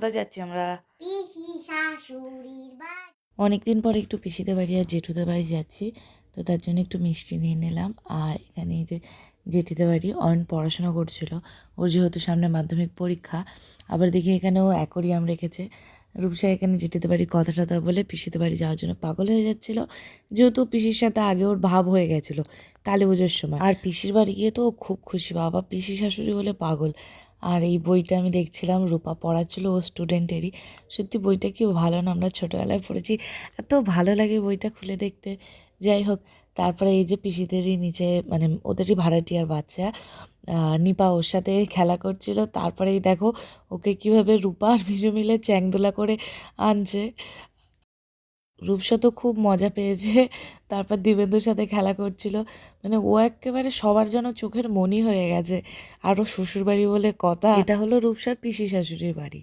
কোথায় যাচ্ছি আমরা? পিসি শাশুড়ির বাড়ি। অনেকদিন পর একটু পিসিদের বাড়ি আর জেঠুদের বাড়ি যাচ্ছি, তো তার জন্য একটু মিষ্টি নিয়ে নিলাম। আর এখানে এই যে জেঠিদের বাড়ি অয়ন পড়াশোনা করছিল, ওর যেহেতু সামনে মাধ্যমিক পরীক্ষা। আবার দেখি এখানে ও অ্যাকোরিয়াম রেখেছে। রূপসা এখানে জেঠিদের বাড়ি কথা টথা বলে পিসিদের বাড়ি যাওয়ার জন্য পাগল হয়ে যাচ্ছিল, যেহেতু পিসির সাথে আগে ওর ভাব হয়ে গেছিলো কালী পুজোর সময়। আর পিসির বাড়ি গিয়ে তো ও খুব খুশি, বাবা পিসি শাশুড়ি হলে পাগল। আর এই বইটা আমি দেখছিলাম, রূপা পড়াচ্ছিল, ও স্টুডেন্টেরই। সত্যি বইটা কি ভালো না, আমরা ছোটোবেলায় পড়েছি, এত ভালো লাগে বইটা খুলে দেখতে। যাই হোক, তারপরে এই যে পিসিদেরই নিচে মানে ওদেরই ভাড়াটিয়ার বাচ্চা নিপা ওর সাথে খেলা করছিল। তারপরেই দেখো ওকে কীভাবে রূপা আর বিজু মিলে চ্যাংদোলা করে আনছে। রূপসা তো খুব মজা পেয়েছে। তারপর দিবেন্দুর সাথে খেলা করছিল, মানে ও একেবারে সবার যেন চোখের মনি হয়ে গেছে। আর ও শ্বশুরবাড়ি বলে কথা, এটা হলো রূপসার পিসি শাশুড়ির বাড়ি।